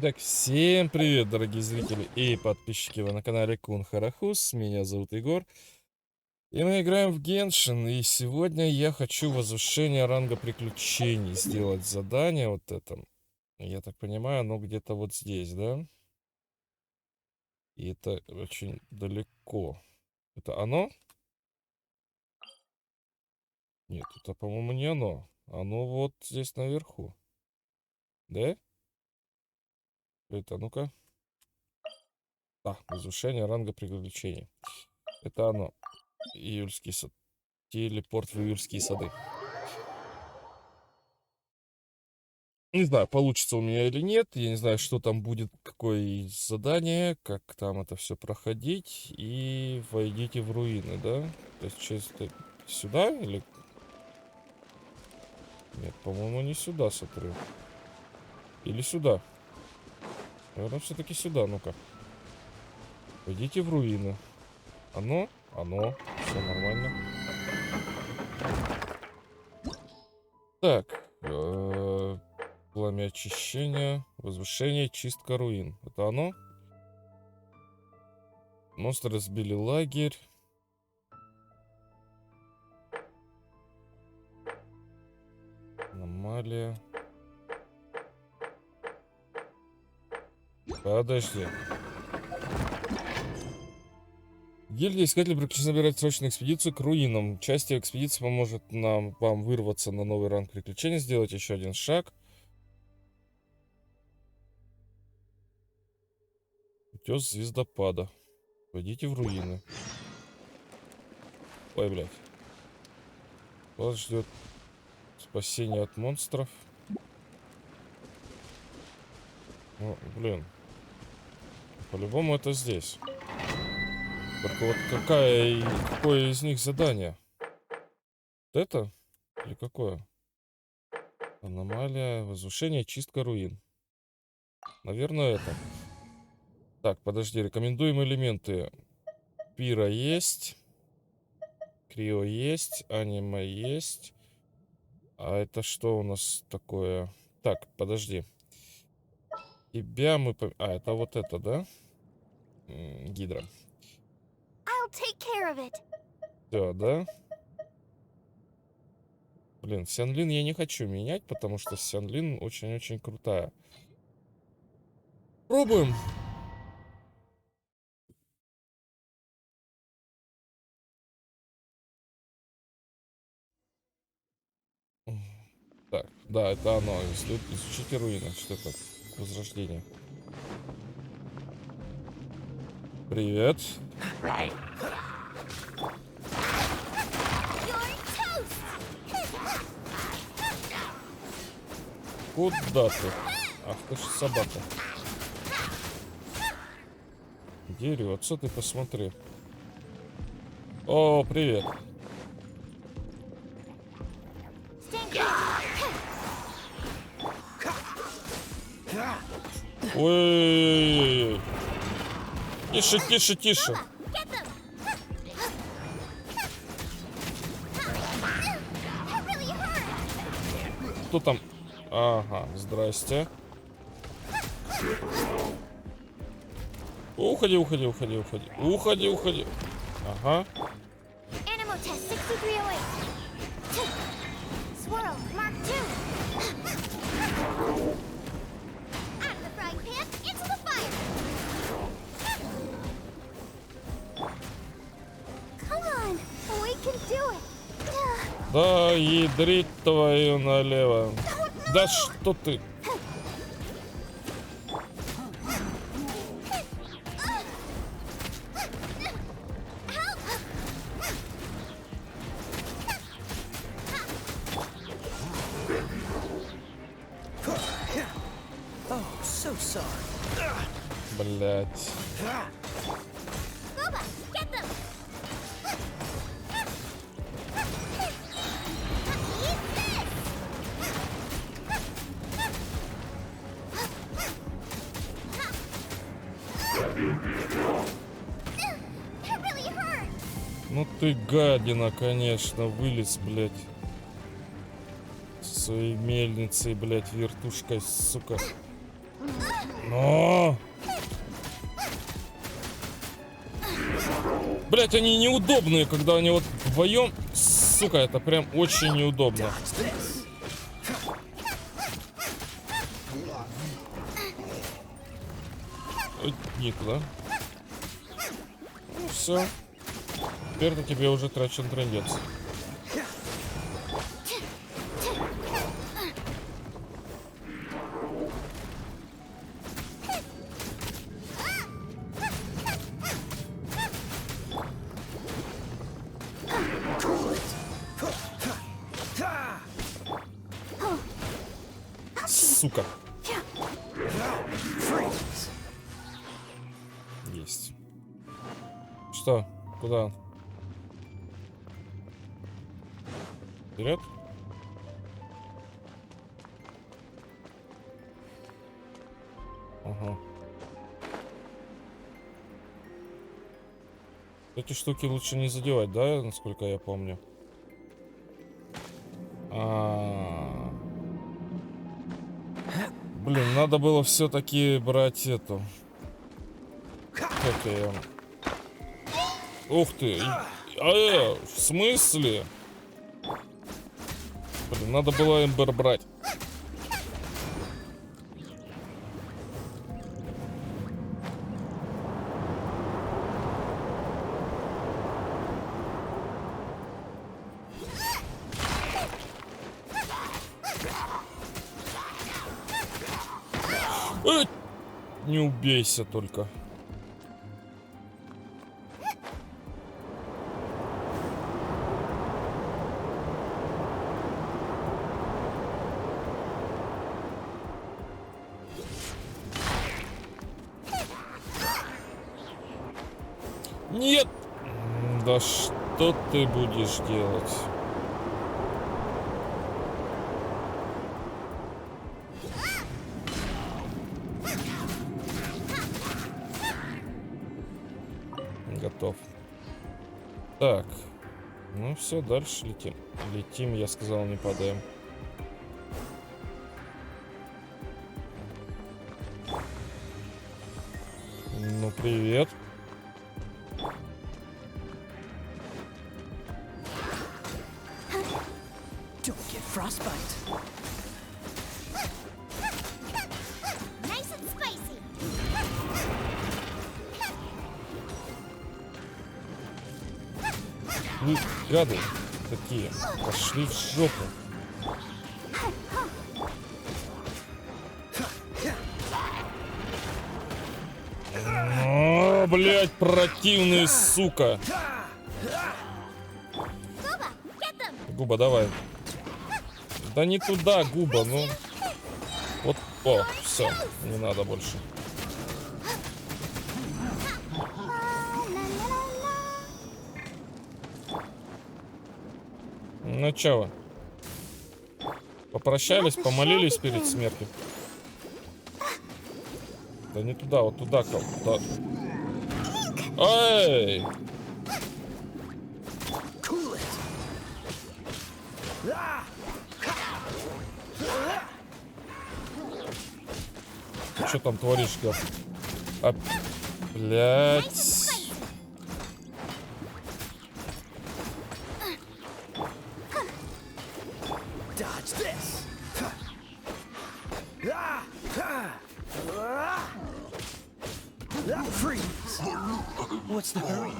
Итак, всем привет, дорогие зрители и подписчики, вы на канале Кун Харахус, меня зовут Егор. И мы играем в Genshin, и сегодня я хочу возвышение ранга приключений, сделать задание вот это. Я так понимаю, оно где-то вот здесь, да? И это очень далеко. Это оно? Нет, это, по-моему, не оно. Оно вот здесь наверху. Да? Это, ну-ка. Да, возвышение ранга приключений. Это оно. Июльский сад. Телепорт в июльские сады. Не знаю, получится у меня или нет. Я не знаю, что там будет, какое задание, как там это все проходить. И войдите в руины, да? То есть чисто сюда или... Нет, по-моему, не сюда, смотрю. Или сюда. Наверное, все-таки сюда, ну-ка. Войдите в руины. Оно? Оно. Все нормально. Так. Пламя очищения. Возвышение, чистка руин. Это оно? Монстры разбили лагерь. Аномалия. Подожди. Гильдия искателей приключений собирает срочную экспедицию к руинам. Часть экспедиции поможет вам вырваться на новый ранг приключений, сделать еще один шаг. Утес звездопада. Пойдите в руины. Ой, блядь. Вас ждет спасение от монстров. Ну, блин. По-любому это здесь. Только вот какое из них задание? Вот это? Или какое? Аномалия, возвышение, чистка руин. Наверное, это. Так, подожди, рекомендуемые элементы. Пира есть. Крио есть. Аниме есть. А это что у нас такое? Так, подожди. Тебя мы... А, это вот это, да? Гидра. Все, да? Блин, Сянлин я не хочу менять, потому что Сянлин очень-очень крутая. Пробуем. Так, да, это оно. Изучите руины. Что это? Возрождение. Привет. Куда ты? Ах ты ж собака. Дерется, ты посмотри. О, привет. Ой-ой-ой. Тише, тише, тише. Кто там? Ага, здрасте. Уходи, уходи, уходи, уходи. Уходи, уходи. Ага. Да, ядрить твою налево. Да что ты? Блять. Ну ты гадина, конечно, вылез, блядь. Со своей мельницей, блядь, вертушкой, сука. О! Блять, они неудобные, когда они вот вдвоем. Сука, это прям очень неудобно. Ой, никуда. Ну все. Теперь-то тебе уже трачен трындец. Сука. Есть. Что? Куда? Вперед? Ага. Эти штуки лучше не задевать, да, насколько я помню? Блин, надо было все-таки брать эту. Как я... Ух ты! В смысле? Блин, надо было Эмбер брать. Не убейся только. Нет! Да что ты будешь делать? Готов. Так. Ну все, дальше летим. Летим, я сказал, не падаем. Ну, привет. Вы гады такие, пошли в жопу. О, блядь, противные, сука. Губа, давай. Да не туда, Губа, ну. Вот, о, все, не надо больше. Ну чё вы? Попрощались, помолились перед смертью. Да не туда, вот туда, куда. Эй! Что там творишь, Гав? А, блядь. What's the hurry?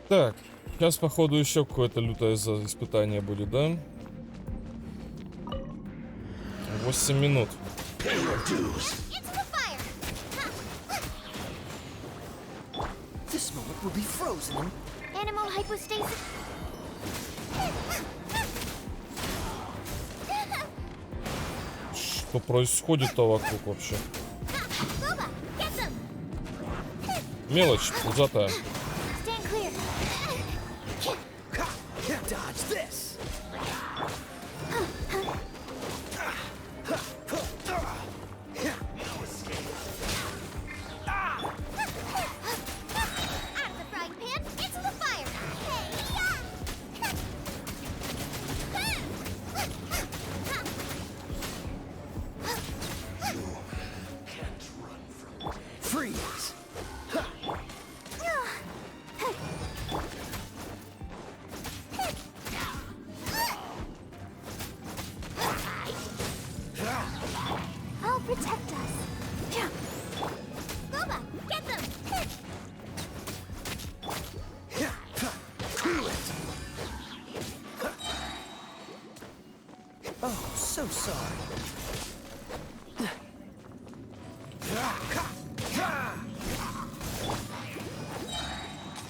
Так, сейчас походу еще какое-то лютое испытание будет, да? 8 минут. This moment will be frozen. Animal hypostasis. Что происходит-то вокруг вообще? Мелочь пузатая. Oh, so sorry.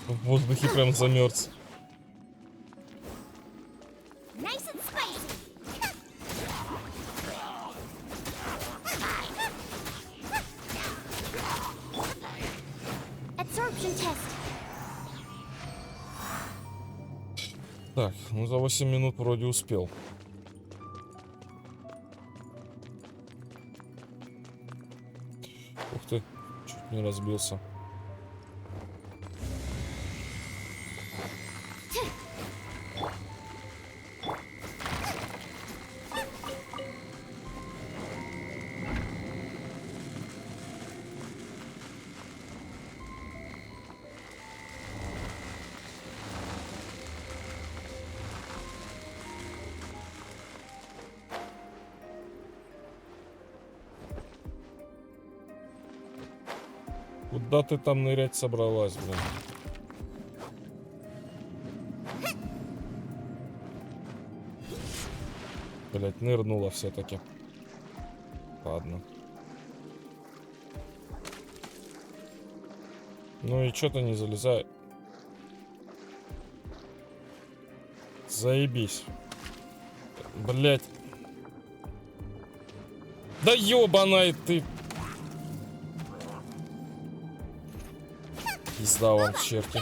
В воздухе прям замерз. Nice and spicy. Absorption test. Так, ну за 8 минут вроде успел. Ух ты, чуть не разбился. Куда ты там нырять собралась, блин? Блять, нырнула все-таки. Ладно. Ну и что-то не залезает. Заебись. Блять. Да ёбаная ты. Пизда вам, черти.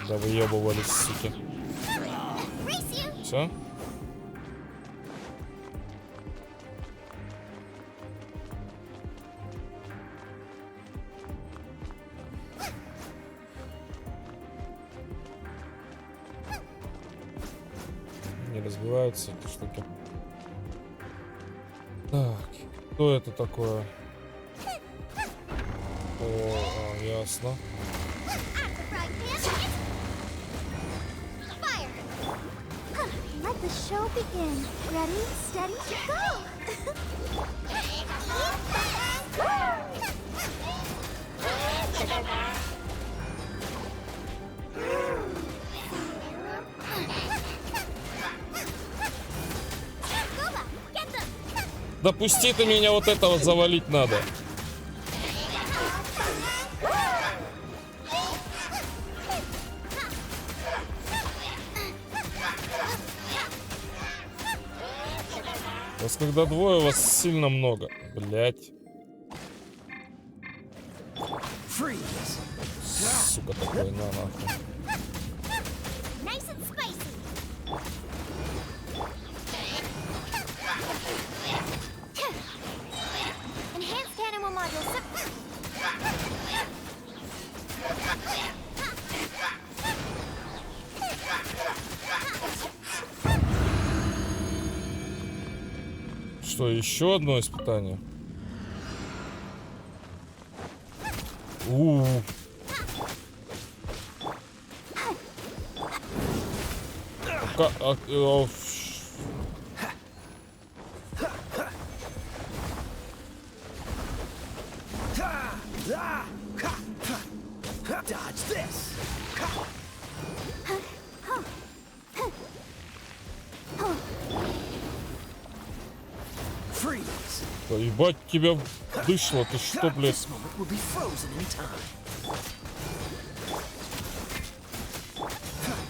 Да выебывались, суки. Все? Не разбиваются эти штуки. Так, что это такое? О, ясно. Let the show begin. Ready, steady, go! Допусти ты меня, вот это вот завалить надо. Вас когда двое, вас сильно много. Блять. Сука такой, на нахуй. Nice and spicy. Enhanced animal module. Что, еще одно испытание? Dodge this. Freeze. Да ебать тебя дышло, ты что, блядь? This moment will be frozen in time.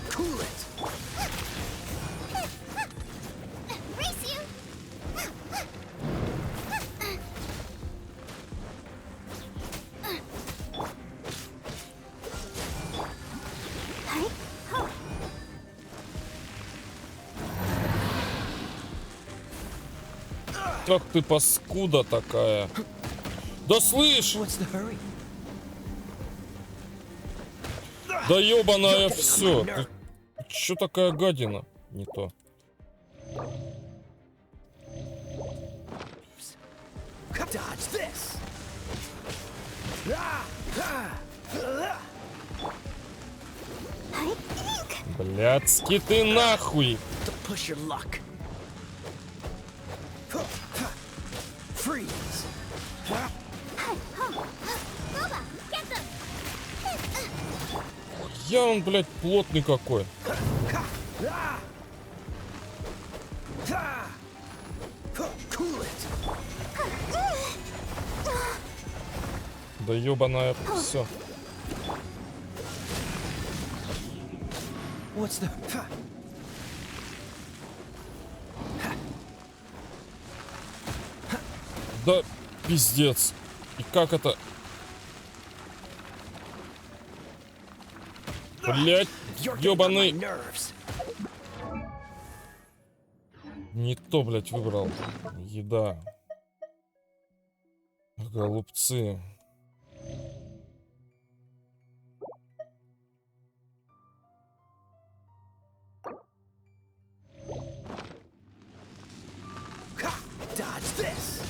Cool it. Race you. Как ты паскуда такая? Да слышь! What's the hurry? Да ебаная все. Ты чё такая гадина? Не то. Dodge this. Блядски ты нахуй! Don't push your luck. Freeze. Roba, get them. Я он, блядь, плотный какой. Да ёбаная, все. What's the... Да пиздец. И как это? Блять, You're getting on my ёбаный. nerves. Не то, блядь, выбрал. Еда. Голубцы. Dodge this.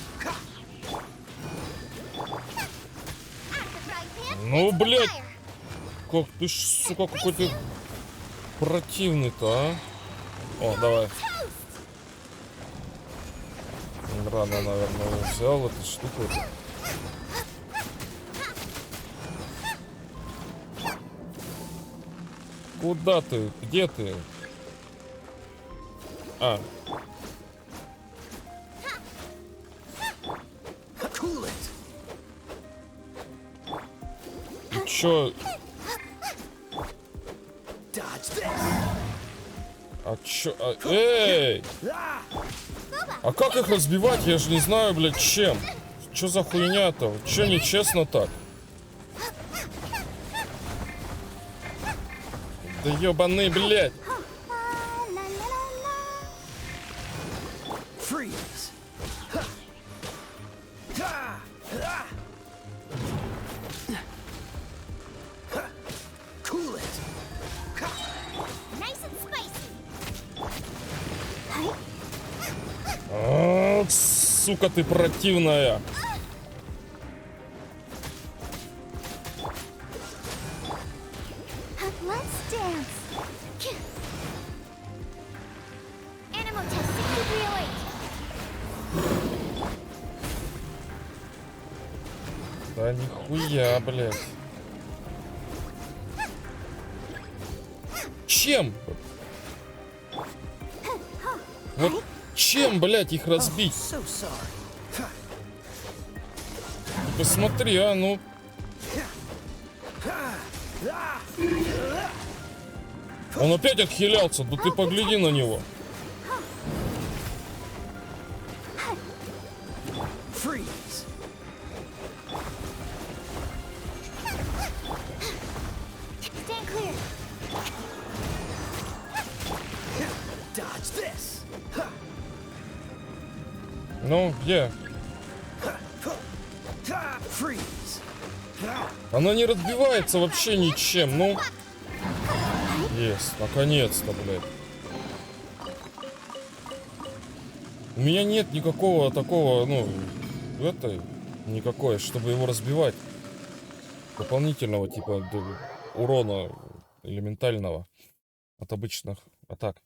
Ну, блядь. Как ты, сука, какой-то противный-то, а? О, давай. Рано, наверное, взял эту штуку. Куда ты? Где ты? А. Cool it. И чё? Dodge this. А чё? Эй! А как их разбивать? Я же не знаю, блядь, чем. Чё за хуйня-то? Чё нечестно так? Да ёбаный, блядь. Freeze. Cool it. Nice and spicy. А, сука, ты противная. Let's dance. Animal test 6308. Да нихуя, блядь. Чем? Вот чем, блядь, их разбить? So sorry. Посмотри, а, ну. Он опять отхилялся, да ты погляди на него. Freeze. Stand clear. Dodge this. Ну, где? Freeze. Она не разбивается вообще ничем, ну. Есть, наконец-то, блядь. У меня нет никакого такого, ну, никакой, чтобы его разбивать. Дополнительного типа урона элементального от обычных атак.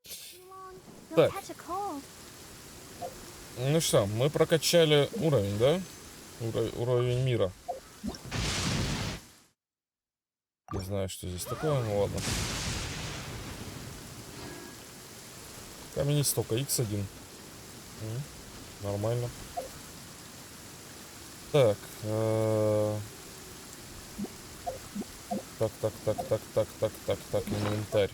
You'll Так. catch a cold. Ну что, мы прокачали уровень, да? Уровень мира. Не знаю, что здесь такое, ну ладно. Камень истока, X1. Нормально. Так. Так, инвентарь.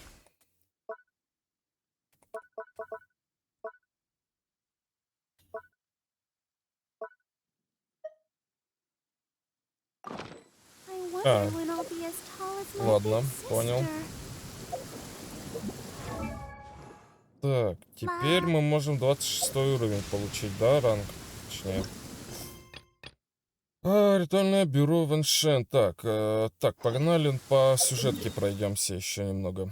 I wonder when I'll be as tall as my Ладно, big понял. sister. Так, теперь мы можем 26 уровень получить, да, ранг? Точнее. Ритуальное бюро Геншин. Так, так, погнали по сюжетке пройдемся еще немного.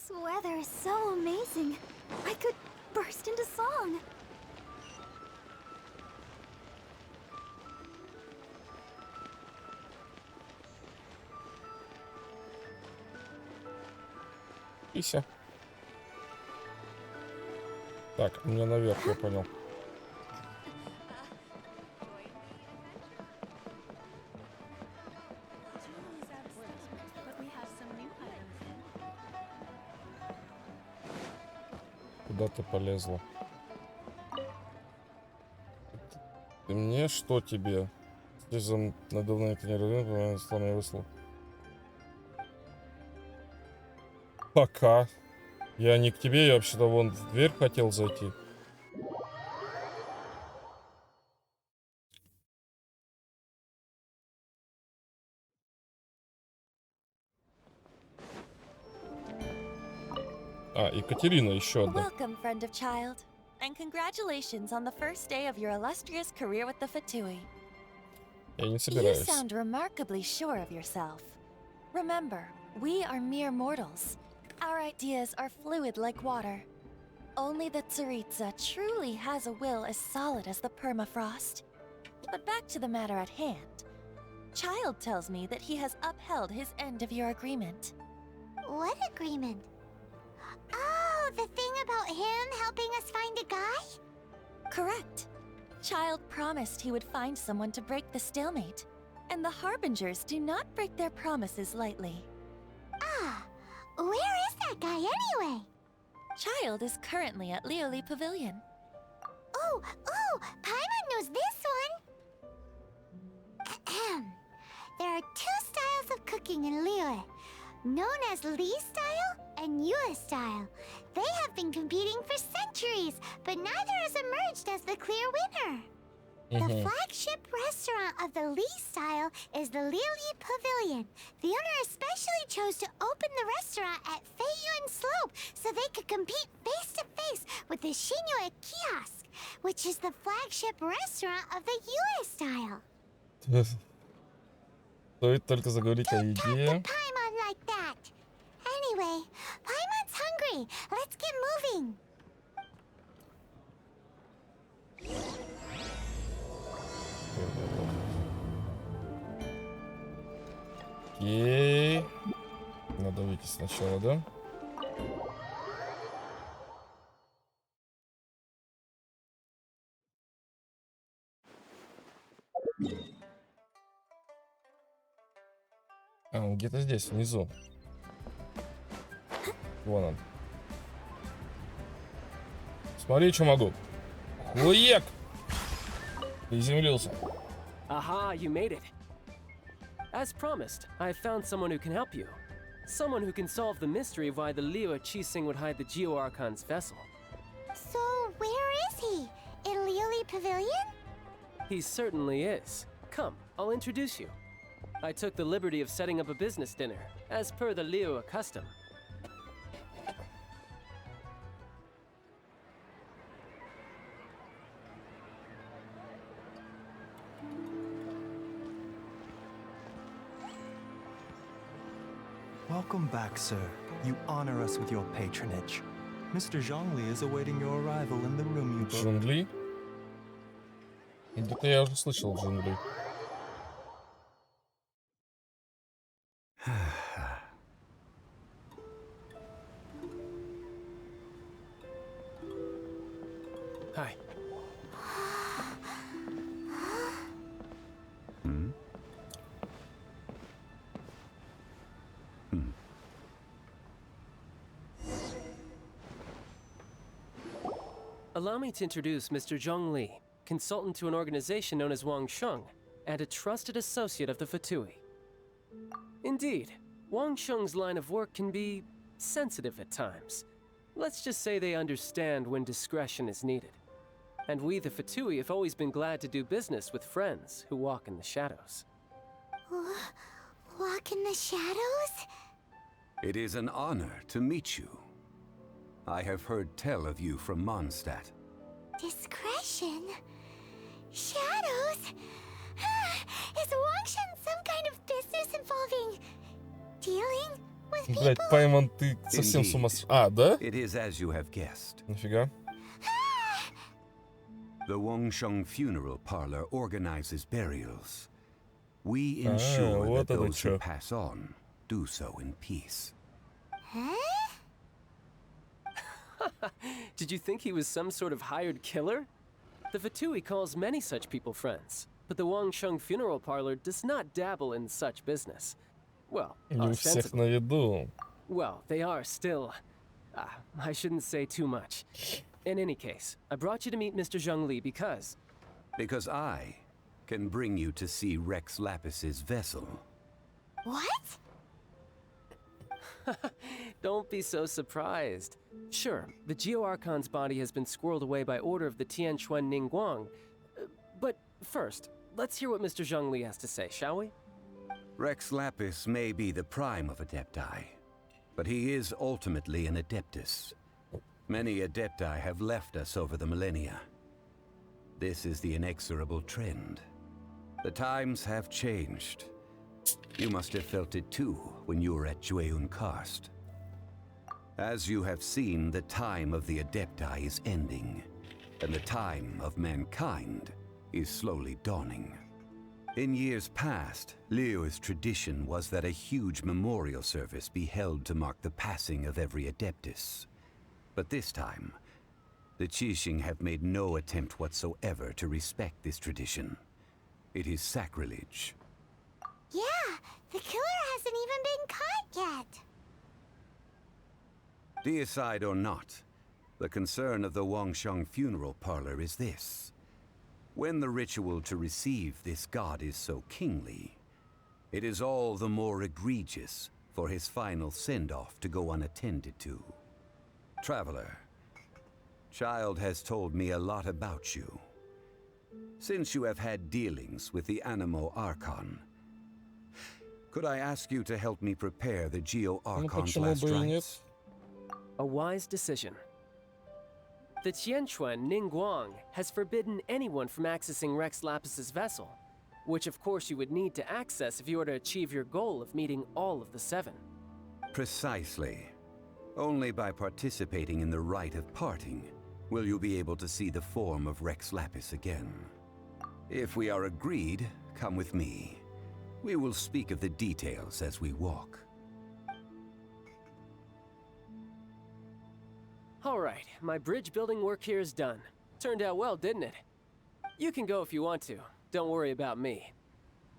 This weather is so amazing. I could burst into song. Ися. Так, у меня наверх, я понял. Куда ты полезла? Ты мне, что тебе? Здесь надувные тренировки, сломя выслал. Пока. Я не к тебе, я вообще-то вон в дверь хотел зайти. А, Екатерина еще одна. Welcome, friend of child, and congratulations on the first day of your illustrious career with the Fatui. Я не You собираюсь. sound remarkably sure of yourself. Remember, we are mere mortals. Our ideas are fluid like water. Only the Tsaritsa truly has a will as solid as the permafrost. But back to the matter at hand. Child tells me that he has upheld his end of your agreement. What agreement? Oh, the thing about him helping us find a guy? Correct. Child promised he would find someone to break the stalemate. And the Harbingers do not break their promises lightly. Ah, where is that guy anyway? Child is currently at Lioli Pavilion. Oh, Paimon knows this one. Ahem. There are two styles of cooking in Liyue, known as Li style and Yue style. They have been competing for centuries, but neither has emerged as the clear winner. The flagship restaurant of the Li style is the Lioli Pavilion. The owner especially chose to open the restaurant at Feiyuan Slope so they could compete face to face with the Shinyue Kiosk, which is the flagship restaurant of the Yue style. Стоит только заговорить о Don't talk to еде. Paimon like that. Anyway, Paimon's hungry. Let's get moving. Окей. Надо выйти сначала, да? А, он где-то здесь, внизу. Вон он. Смотри, что могу. Хуек! Приземлился. Aha, you made it. As promised, I found someone who can help you. Someone who can solve the mystery of why the Liyue Qixing would hide the Geo Archon's vessel. So, where is he? In Lioli Pavilion? He certainly is. Come, I'll introduce you. I took the liberty of setting up a business dinner, as per the Liyue custom. Welcome back, sir. You honor us with your patronage. Mr. Zhongli is awaiting your arrival in the room you booked. Джунгли? Где-то я уже слышал джунгли. Hi. Allow me to introduce Mr. Zhong Li, consultant to an organization known as Wang Sheng, and a trusted associate of the Fatui. Indeed, Wang Sheng's line of work can be sensitive at times. Let's just say they understand when discretion is needed. And we, the Fatui, have always been glad to do business with friends who walk in the shadows. Walk in the shadows? It is an honor to meet you. I have heard tell of you from Mondstadt. Discretion? Shadows? Is Wangshan some kind of business involving dealing with people? Блять, Паймон, ты совсем с ума А, да? It is as you have guessed. Нифига. The Wangsheng funeral parlor organizes burials. We ensure вот that оно those who чё. pass on do so in peace. Huh? Did you think he was some sort of hired killer? The Fatui calls many such people friends, but the Wangsheng funeral parlor does not dabble in such business. Well, Не у всех ostensibly. на виду. Well, they are still. I shouldn't say too much. In any case, I brought you to meet Mr. Zhongli because. Because I can bring you to see Rex Lapis's vessel. What? Don't be so surprised. Sure, the Geo Archon's body has been squirreled away by order of the Tianquan Ningguang. But first, let's hear what Mr. Zhongli has to say, shall we? Rex Lapis may be the prime of Adepti, but he is ultimately an Adeptus. Many Adepti have left us over the millennia. This is the inexorable trend. The times have changed. You must have felt it too when you were at Jueyun Karst. As you have seen, the time of the Adepti is ending, and the time of mankind is slowly dawning. In years past, Liu's tradition was that a huge memorial service be held to mark the passing of every Adeptus. But this time, the Qixing have made no attempt whatsoever to respect this tradition. It is sacrilege. Yeah, the killer hasn't even been caught yet. Deicide or not, the concern of the Wangsheng funeral parlor is this. When the ritual to receive this god is so kingly, it is all the more egregious for his final send-off to go unattended to. Traveler, Child has told me a lot about you. Since you have had dealings with the Animo Archon, could I ask you to help me prepare the Geo Archon's почему last бы и нет? rites? A wise decision. The Tianquan Ningguang has forbidden anyone from accessing Rex Lapis's vessel, which of course you would need to access if you were to achieve your goal of meeting all of the seven. Precisely. Only by participating in the rite of parting will you be able to see the form of Rex Lapis again. If we are agreed, come with me. We will speak of the details as we walk. All right, my bridge building work here is done. Turned out well, didn't it? You can go if you want to. Don't worry about me.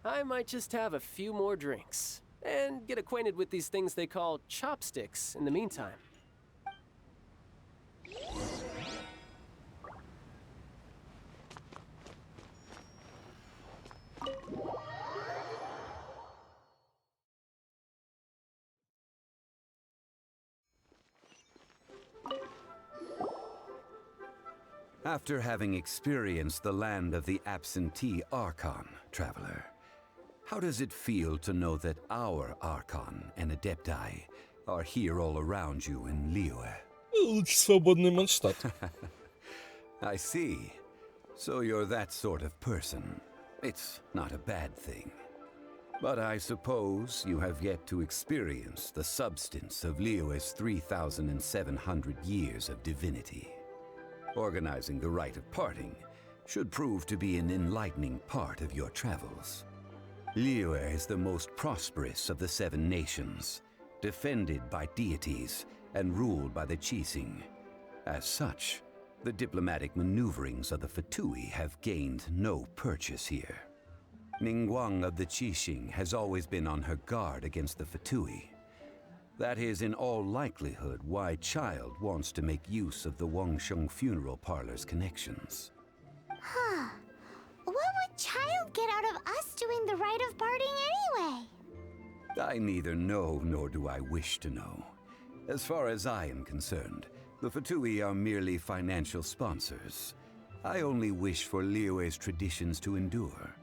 I might just have a few more drinks and get acquainted with these things they call chopsticks in the meantime. After having experienced the land of the absentee Archon, Traveler, how does it feel to know that our Archon and Adepti are here all around you in Liyue? Лучше свободный Манштадт. I see. So you're that sort of person. It's not a bad thing. But I suppose you have yet to experience the substance of Liyue's 3,700 years of divinity. Organizing the rite of parting should prove to be an enlightening part of your travels. Liyue is the most prosperous of the seven nations, defended by deities and ruled by the Qixing. As such, the diplomatic maneuverings of the Fatui have gained no purchase here. Ningguang of the Qixing has always been on her guard against the Fatui. That is in all likelihood why Child wants to make use of the Wangsheng funeral parlor's connections. Huh. What would Child get out of us doing the rite of parting anyway? I neither know nor do I wish to know. As far as I am concerned, the Fatui are merely financial sponsors. I only wish for Liyue's traditions to endure.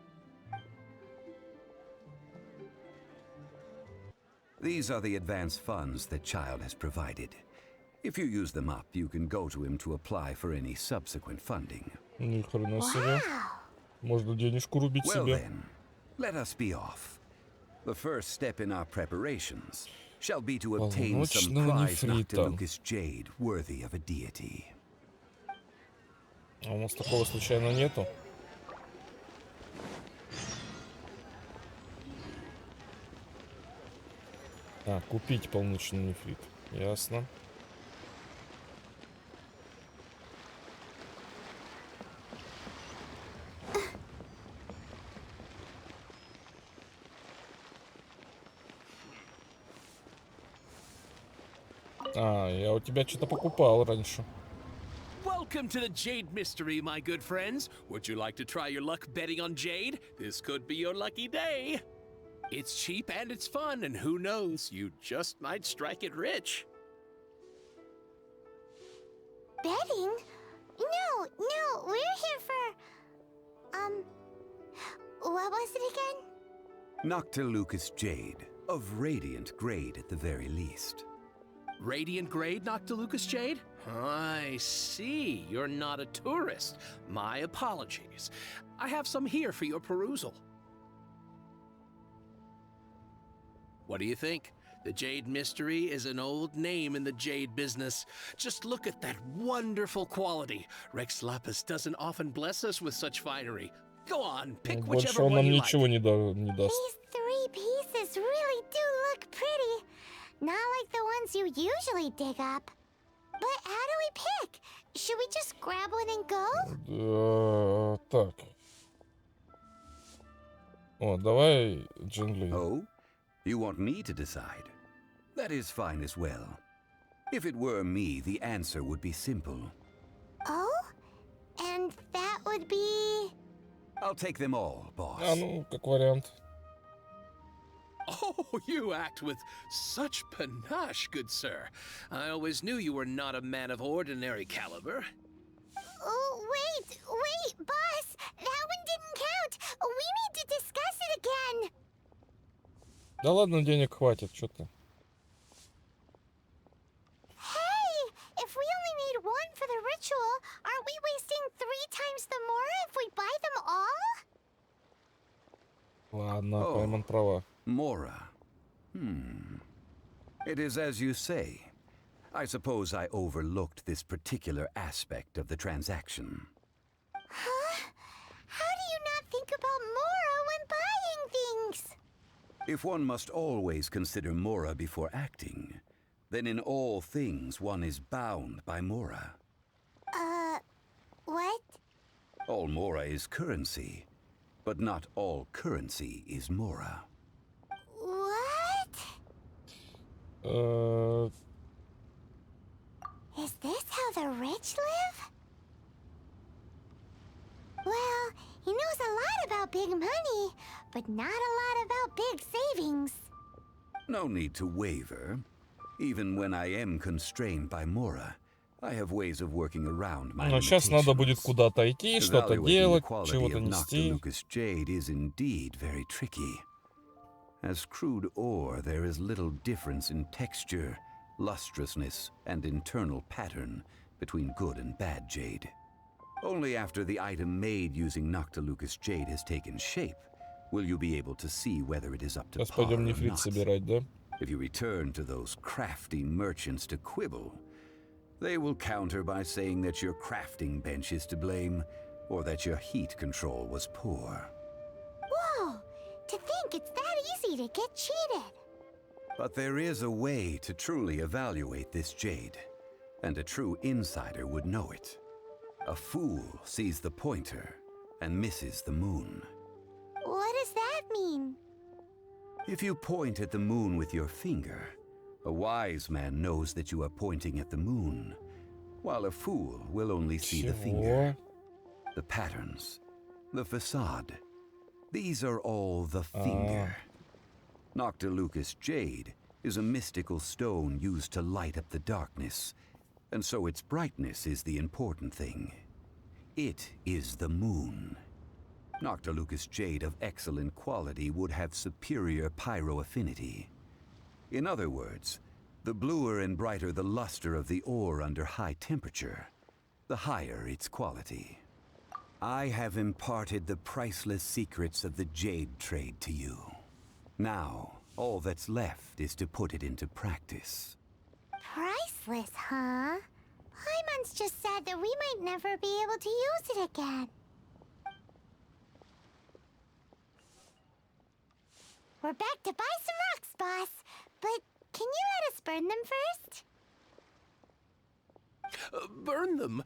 These are the advance funds that Child has provided. If you use them up, you can go to him to apply for any subsequent funding. Ни хрена себе. Можно денежку рубить Well себе. then, let us be off. The first step in our preparations shall be to obtain some Полуночного prize нефрита. Noctilucous jade worthy of a deity. А у нас такого случайно нету? А, купить полночный нефрит. Ясно. А, я у тебя что-то покупал раньше. Welcome to the Jade Mystery, my good friends. Would you like to try your luck betting on Jade? This could be your lucky day. It's cheap and it's fun, and who knows, you just might strike it rich. Betting? No, we're here for... What was it again? Noctilucous jade, of radiant grade at the very least. Radiant grade, Noctilucous Jade? I see. You're not a tourist. My apologies. I have some here for your perusal. What do you think? The Jade Mystery is an old name in the jade business. Just look at that wonderful quality. Rex Lapis doesn't often bless us with such finery. Go on, pick Больше whichever он one нам you like. ничего не даст. These 3 pieces really do look pretty. Not like the ones you usually dig up. But how do we pick? Should we just grab one and go? Так. О, давай, Джингли. Oh? You want me to decide? That is fine as well. If it were me, the answer would be simple. Oh? And that would be... I'll take them all, boss. А, ну, как вариант. Oh, you act with such panache, good sir. I always knew you were not a man of ordinary caliber. Oh, wait, boss! That one didn't count! We need to discuss it again! Да ладно, денег хватит, что ты. Hey! If we only need one for the ritual, aren't we wasting 3 times the more if we buy them all? Ладно, Oh. Пайман права. Mora. It is as you say. I suppose I overlooked this particular aspect of the transaction. Huh? How do you not think about Mora when buying things? If one must always consider Mora before acting, then in all things one is bound by Mora. What? All Mora is currency, but not all currency is Mora. What? Is this how the rich live? Well, he knows a lot about big money, but not a lot about big savings. No need to waver. Even when I am constrained by Mora, I have ways of working around my Но сейчас надо будет limitations. куда-то идти, что-то Evaluating the делать, quality чего-то of нести. Noctilucous jade is indeed very tricky. As crude ore, there is little difference in texture, lustrousness, and internal pattern between good and bad jade. Only after the item made using Noctilucous jade has taken shape will you be able to see whether it is up to Сейчас par пойдем or нефрит not. собирать, да? If you return to those crafty merchants to quibble, they will counter by saying that your crafting bench is to blame, or that your heat control was poor. Whoa! To think it's that easy to get cheated. But there is a way to truly evaluate this jade, and a true insider would know it. A fool sees the pointer and misses the moon. What does that mean? If you point at the moon with your finger, a wise man knows that you are pointing at the moon, while a fool will only see the finger. Чего? The patterns, the facade, these are all the finger. Noctilucous jade is a mystical stone used to light up the darkness, and so its brightness is the important thing. It is the moon. Noctilucous jade of excellent quality would have superior pyroaffinity. In other words, the bluer and brighter the luster of the ore under high temperature, the higher its quality. I have imparted the priceless secrets of the jade trade to you. Now, All that's left is to put it into practice. Priceless, huh? Paimon's just sad that we might never be able to use it again. We're back to buy some rocks, boss. But can you let us burn them first? Burn them?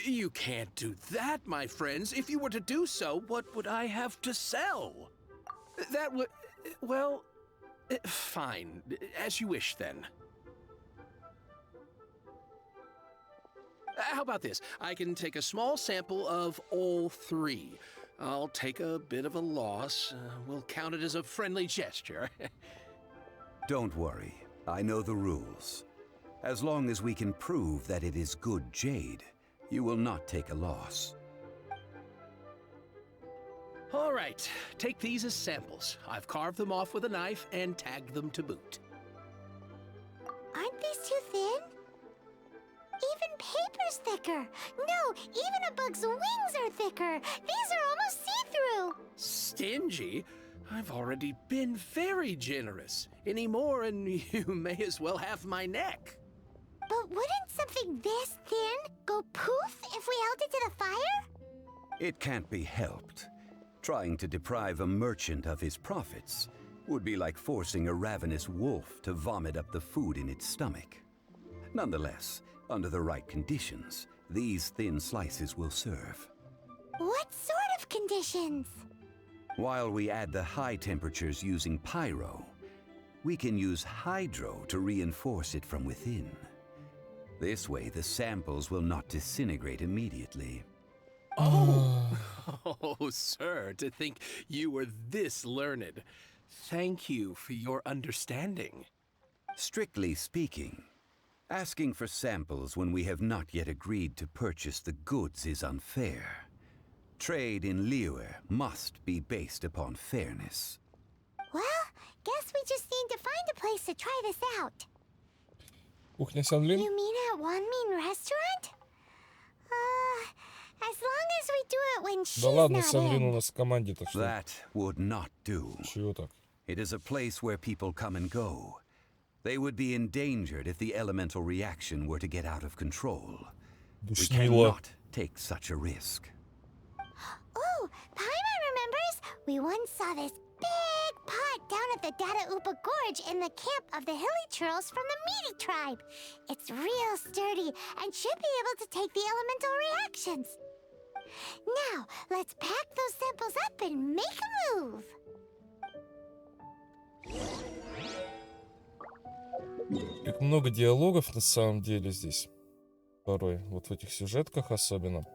You can't do that, my friends. If you were to do so, what would I have to sell? That would... well... fine. As you wish, then. How about this? I can take a small sample of all three. I'll take a bit of a loss. We'll count it as a friendly gesture. Don't worry. I know the rules. As long as we can prove that it is good jade, you will not take a loss. All right. Take these as samples. I've carved them off with a knife and tagged them to boot. Aren't these too thin? Even paper's thicker. No, even a bug's wings are thicker. These are almost see-through. Stingy? I've already been very generous. Any more and you may as well have my neck. But wouldn't something this thin go poof if we held it to the fire? It can't be helped. Trying to deprive a merchant of his profits would be like forcing a ravenous wolf to vomit up the food in its stomach. Nonetheless, under the right conditions, these thin slices will serve. What sort of conditions? While we add the high temperatures using pyro, we can use hydro to reinforce it from within. This way, the samples will not disintegrate immediately. Oh, sir, to think you were this learned. Thank you for your understanding. Strictly speaking, asking for samples when we have not yet agreed to purchase the goods is unfair. Trade in Liyue must be based upon fairness. Well, guess we just need to find a place to try this out. Кухня Сянлин. You mean at Wanmin restaurant? As long as we do it when she's Да ладно, not Сянлин у in. нас в команде, так что... That would not do. Чего так? It is a place where people come and go. They would be endangered if the elemental reaction were to get out of control. We Душнило. cannot take such a risk. Oh, Paimon remembers we once saw this big pot down at the Dada Upa Gorge in the camp of the hilly churls from the Meaty tribe. It's real sturdy and should be able to take the elemental reactions. Now, let's pack those samples up and make a move. Как много диалогов на самом деле здесь. Порой. Вот в этих сюжетках особенно.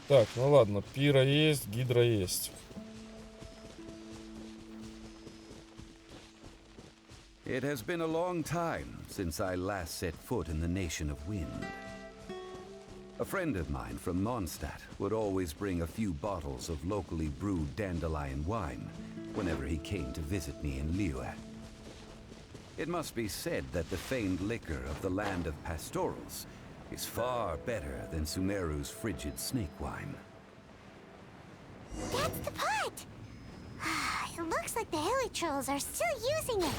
Так, ну ладно, пира есть, гидра есть. It has been a long time since I last set foot in the Nation of Wind. A friend of mine from Mondstadt would always bring a few bottles of locally brewed dandelion wine whenever he came to visit me in Liyue. It must be said that the famed liquor of the land of pastorals is far better than Sumeru's frigid snake wine. That's the pot! It looks like the hilly trolls are still using it.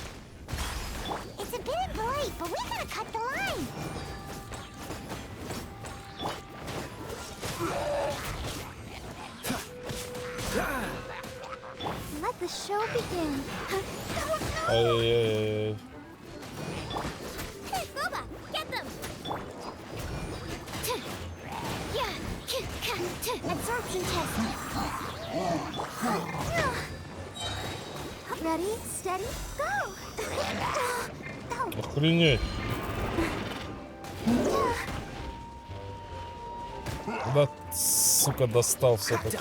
It's a bit impolite, but we gotta cut the line. Let the show begin. Ай-яй-яй. Hey, Boba, get them! Absorption test. Ready, steady, go! Охренеть. Да, сука, достал все-таки.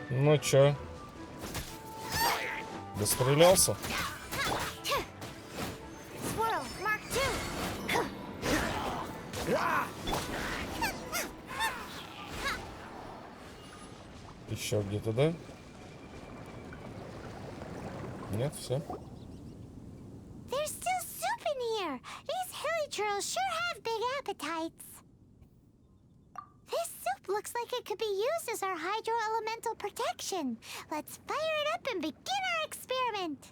Ну чё? Дострелялся? Swirl, Mark 2. Еще где-то, да? Нет, все. There's still soup in here. These hilly churls sure have big appetites. This soup looks like it could be used as our hydro-elemental protection. Let's fire it up and begin our experiment.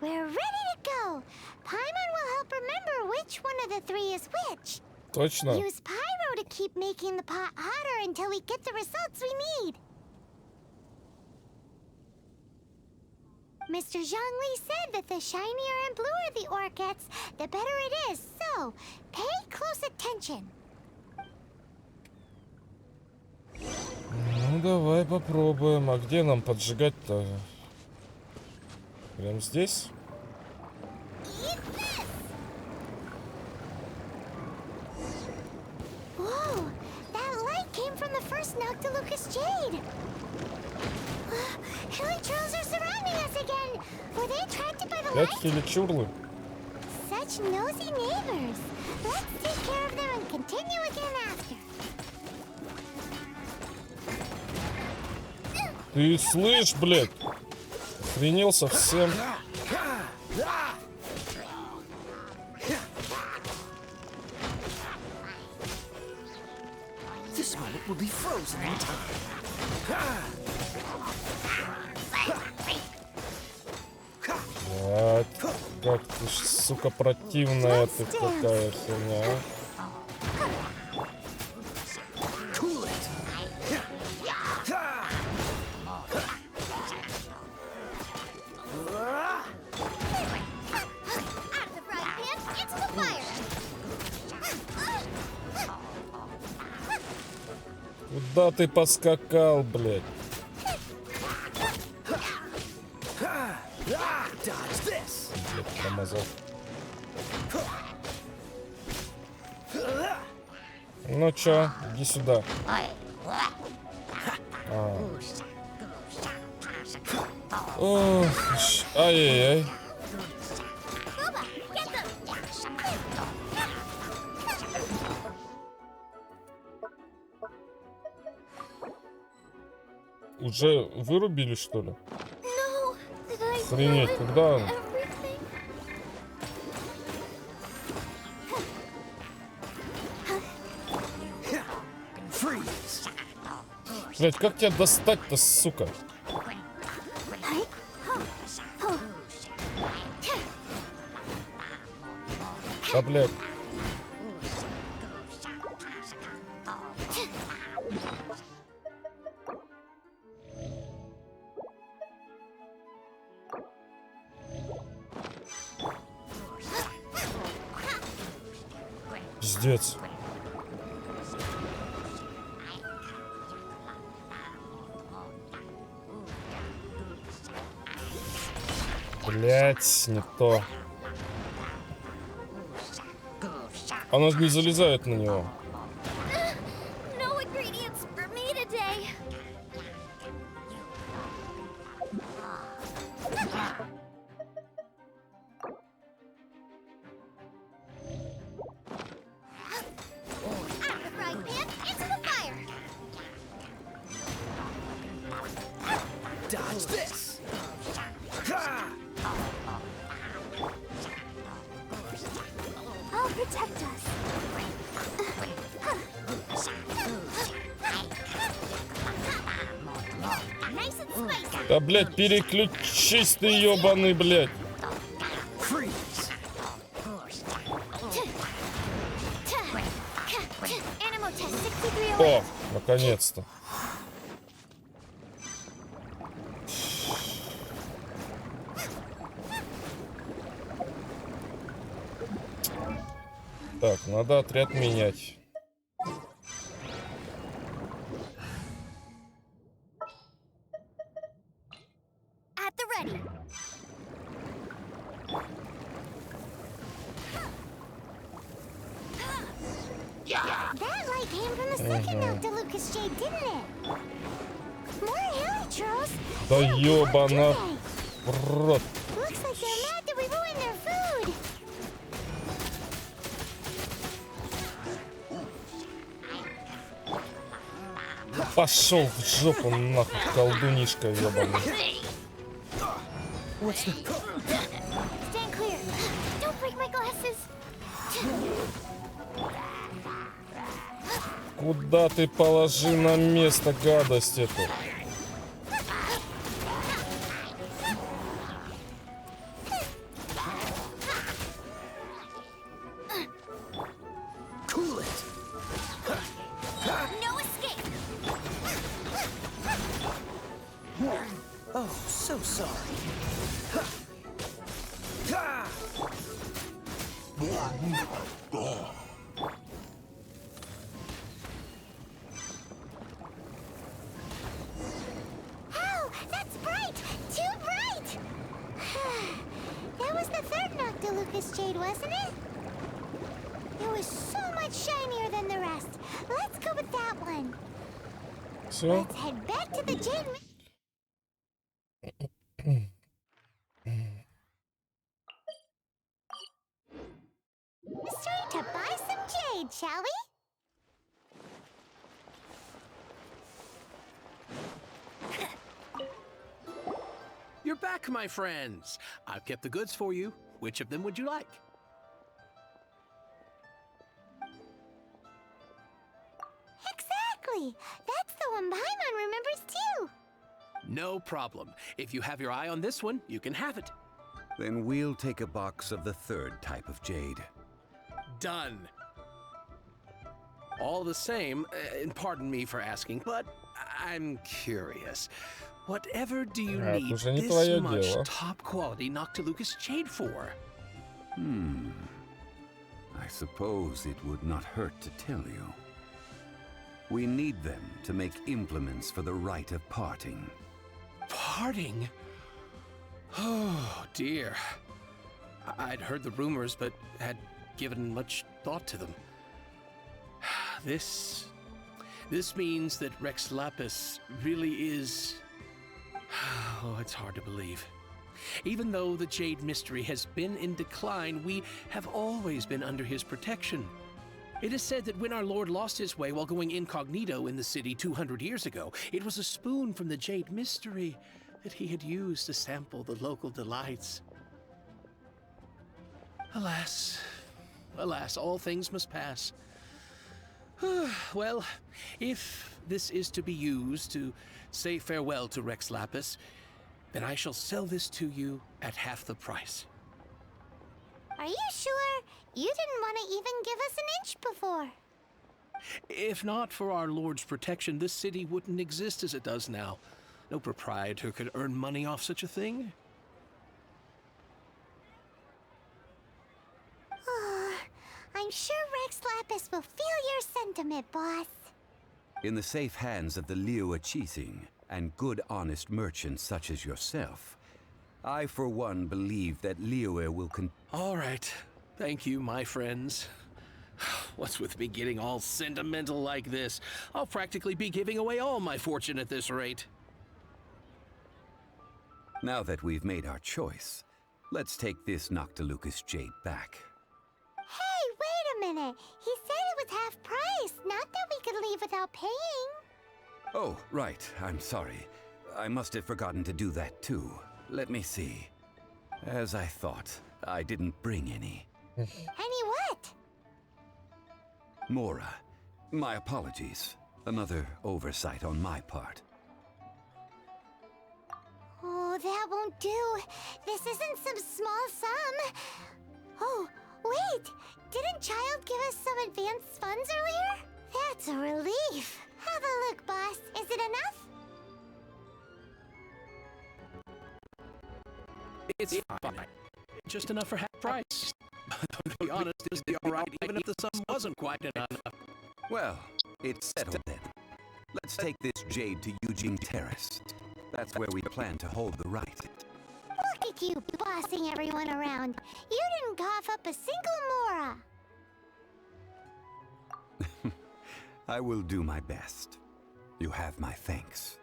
We're ready to go. Paimon will help remember which one of the three is which. Точно? Use pyro to keep making the pot hotter until we get the results we need. Mr. Zhongli said that the shinier and bluer the ore gets, the better it is. So, pay close attention. Ну, давай попробуем. А где нам поджигать-то? Прям здесь? Eat this! Whoa! That light came from the first Noctilucous Jade! Hilly trolls are surrounding us again! Were they attracted by the Опять light? хиличурлы? Such nosy neighbors! Let's take care of them and continue again after. Ты слышь, блядь? Охренел совсем. This moment will be frozen in time. Блядь, как ты, сука, противная ты такая херня, а? Cool it. Out of the frying pan, into the fire! Куда ты поскакал, блядь? Dodge this. Блядь, промазал. Ну чё, иди сюда. Ох, ай-яй-яй. Boba, get them! Уже вырубили, что ли? No! Did I Охренеть, когда он? everything? Freeze. Блядь, как тебя достать-то, сука? Да, блядь. Пиздец. Блять, не то. Она не залезает на него. No ingredients for me today. Out of the frying pan, into the fire. Dodge this. I'll protect us. Nice and spicy. Да, блядь, переключись ты, ёбаный, блядь. Freeze. Animal test 63 О, наконец-то. Так, надо отряд менять. At the ready. That light came from the second Noctilucous Jade, didn't it? More helichurls? Да They don't work, ёбана do в рот. they? Looks like they're mad that we ruined their food. Пошел в жопу нахуй, колдунишка ёбаный. What's the... Stand clear. Don't break my glasses. Куда ты положи на место гадость эту? Cool it! No escape. Oh, so sorry. Ow, that's bright. Too bright. That was the third Noctilucous jade, wasn't it? It was so much shinier than the rest. Let's go with that one. Все. Let's head back to the jade. Mystery to buy some jade, shall we? You're back, my friends. I've kept the goods for you. Which of them would you like? Exactly. That's the one Paimon remembers too. No problem. If you have your eye on this one, you can have it. Then we'll take a box of the third type of jade. Done. All the same, and pardon me for asking, but I'm curious. Whatever do you Это need уже не this твое much дело. top-quality Noctilucous jade for? I suppose it would not hurt to tell you. We need them to make implements for the rite of parting. Parting? Oh, dear. I'd heard the rumors, but had given much thought to them. This means that Rex Lapis really is... Oh, it's hard to believe. Even though the Jade Mystery has been in decline, we have always been under his protection. It is said that when our Lord lost his way while going incognito in the city 200 years ago, it was a spoon from the Jade Mystery that he had used to sample the local delights. Alas, alas, all things must pass. Well, if this is to be used to say farewell to Rex Lapis, then I shall sell this to you at half the price. Are you sure? You didn't want to even give us an inch before. If not for our Lord's protection, this city wouldn't exist as it does now. No proprietor could earn money off such a thing. I'm sure Rex Lapis will feel your sentiment, boss. In the safe hands of the Liua Chising and good honest merchants such as yourself, I for one believe that Liua will All right. Thank you, my friends. What's with me getting all sentimental like this? I'll practically be giving away all my fortune at this rate. Now that we've made our choice, let's take this Noctilucous jade back. Hey, wait a minute. He said it was half price, not that we could leave without paying. Oh, right. I'm sorry. I must have forgotten to do that too. Let me see. As I thought, I didn't bring any. Any what? Mora, my apologies. Another oversight on my part. Oh, that won't do. This isn't some small sum. Oh, wait. Didn't Child give us some advanced funds earlier? That's a relief. Have a look, boss. Is it enough? It's fine. Just enough for half price. To be honest, it'd be alright even if the sum wasn't quite enough. Well, it's settled then. Let's take this jade to Eugene Terrace. That's where we plan to hold the rite. Look at you bossing everyone around. You didn't cough up a single Mora. I will do my best. You have my thanks.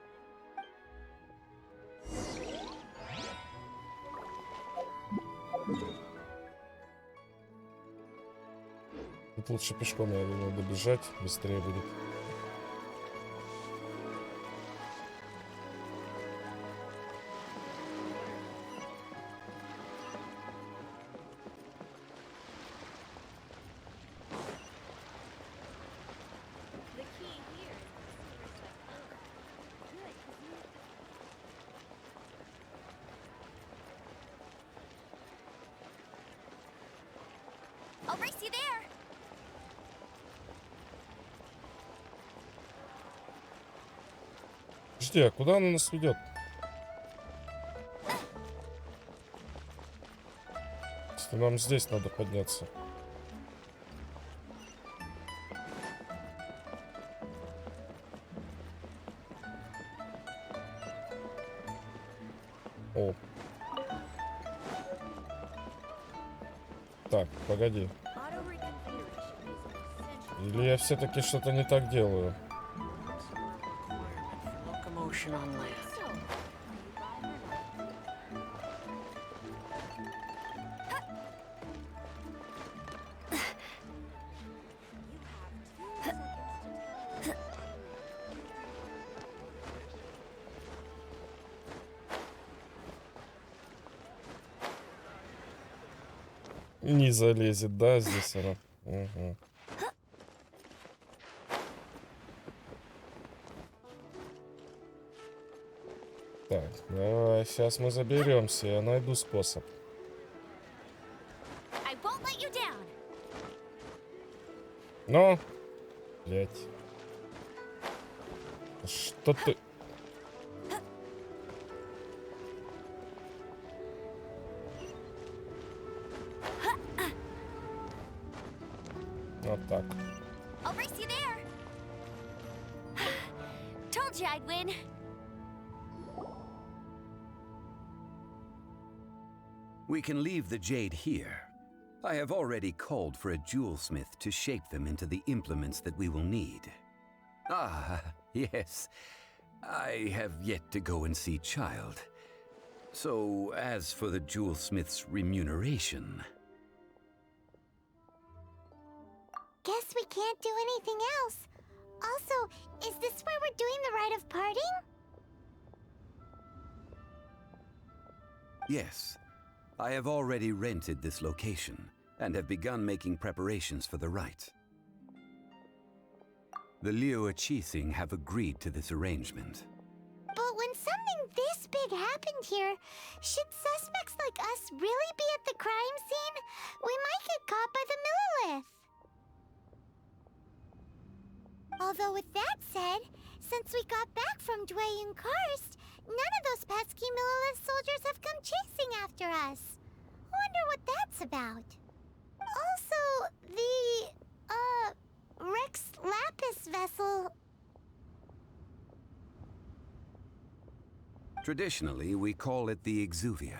Тут лучше пешком, я думаю, добежать, быстрее будет. I'll race you there. Подожди, а куда она нас ведет? Если нам здесь надо подняться. О. Так, погоди. Или я все-таки что-то не так делаю? Locomotion on land. Не залезет, да, здесь она? Угу. Так, давай, сейчас мы заберемся, я найду способ. I won't let you down. Но, блять, что ты? Вот так. I'll race you there. Told you I'd win. We can leave the jade here. I have already called for a jewelsmith to shape them into the implements that we will need. Ah, yes. I have yet to go and see Child. So, as for the jewelsmith's remuneration... Guess we can't do anything else. Also, is this where we're doing the rite of parting? Yes. I have already rented this location, and have begun making preparations for the rite. The Liu Qixing have agreed to this arrangement. But when something this big happened here, should suspects like us really be at the crime scene? We might get caught by the Millilith. Although with that said, since we got back from Dwayne Karst, none of those pesky Millilith soldiers have come chasing after us. Wonder what that's about. Also, the, Rex Lapis vessel... Traditionally, we call it the Exuvia.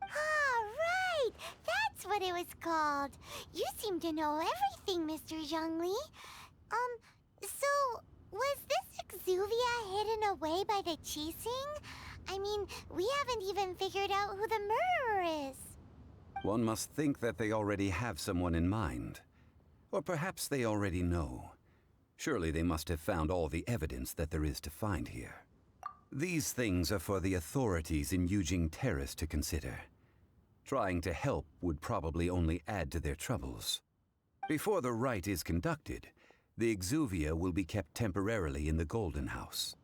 Ah, right! That's what it was called. You seem to know everything, Mr. Zhongli. So, was this Exuvia hidden away by the Qixing? I mean, we haven't even figured out who the murderer is. One must think that they already have someone in mind. Or perhaps they already know. Surely they must have found all the evidence that there is to find here. These things are for the authorities in Yujing Terrace to consider. Trying to help would probably only add to their troubles. Before the rite is conducted, the Exuvia will be kept temporarily in the Golden House.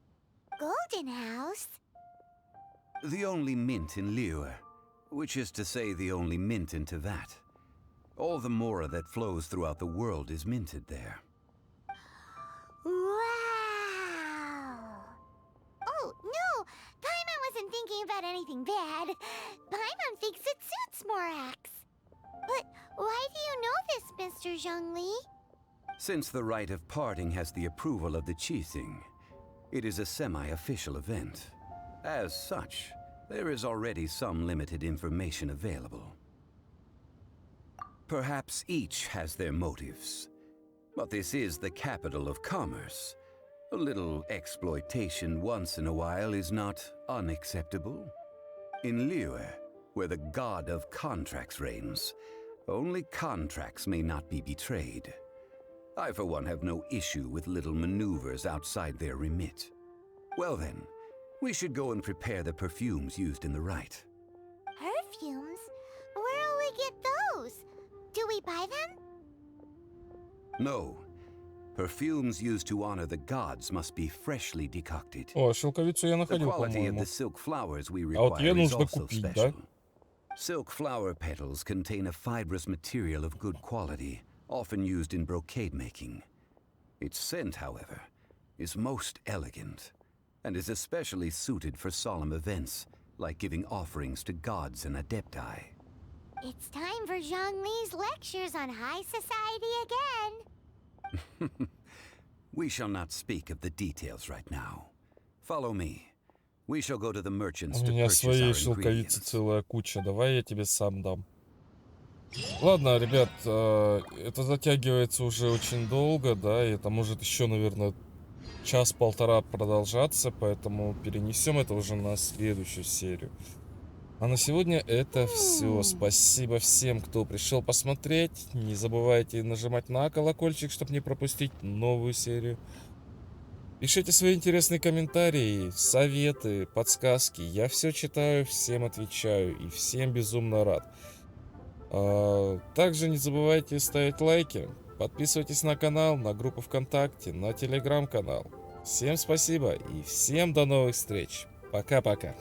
Golden House? The only mint in Liyue, which is to say the only mint in Tevat. All the mora that flows throughout the world is minted there. Wow! Oh, no! Paimon wasn't thinking about anything bad. Paimon thinks it suits Morax. But why do you know this, Mr. Zhongli? Since the rite of parting has the approval of the Qixing, it is a semi-official event. As such, there is already some limited information available. Perhaps each has their motives, but this is the capital of commerce. A little exploitation once in a while is not unacceptable. In Liyue, where the god of contracts reigns, Only contracts may not be betrayed. I, for one, have no issue with little maneuvers outside their remit. Well then, we should go and prepare the perfumes used in the rite. Perfumes? Where'll we get those? Do we buy them? No. Perfumes used to honor the gods must be freshly decocted. О, шелковицу я The находил, quality of по-моему. the silk flowers we А вот ей require is нужно also купить, да? special. Silk flower petals contain a fibrous material of good quality, often used in brocade making. Its scent, however, is most elegant, and is especially suited for solemn events, like giving offerings to gods and adepti. It's time for Zhongli's lectures on high society again. We shall not speak of the details right now. Follow me. We shall go to the merchants У to меня purchase своей our шелковицы ingredients. целая куча. Давай я тебе сам дам. Ладно, ребят, это затягивается уже очень долго, да, и это может еще, наверное, час-полтора продолжаться, поэтому перенесем это уже на следующую серию. А на сегодня это все. Спасибо всем, кто пришел посмотреть. Не забывайте нажимать на колокольчик, чтобы не пропустить новую серию. Пишите свои интересные комментарии, советы, подсказки. Я все читаю, всем отвечаю и всем безумно рад. Также не забывайте ставить лайки, подписывайтесь на канал, на группу ВКонтакте, на телеграм-канал. Всем спасибо и всем до новых встреч. Пока-пока.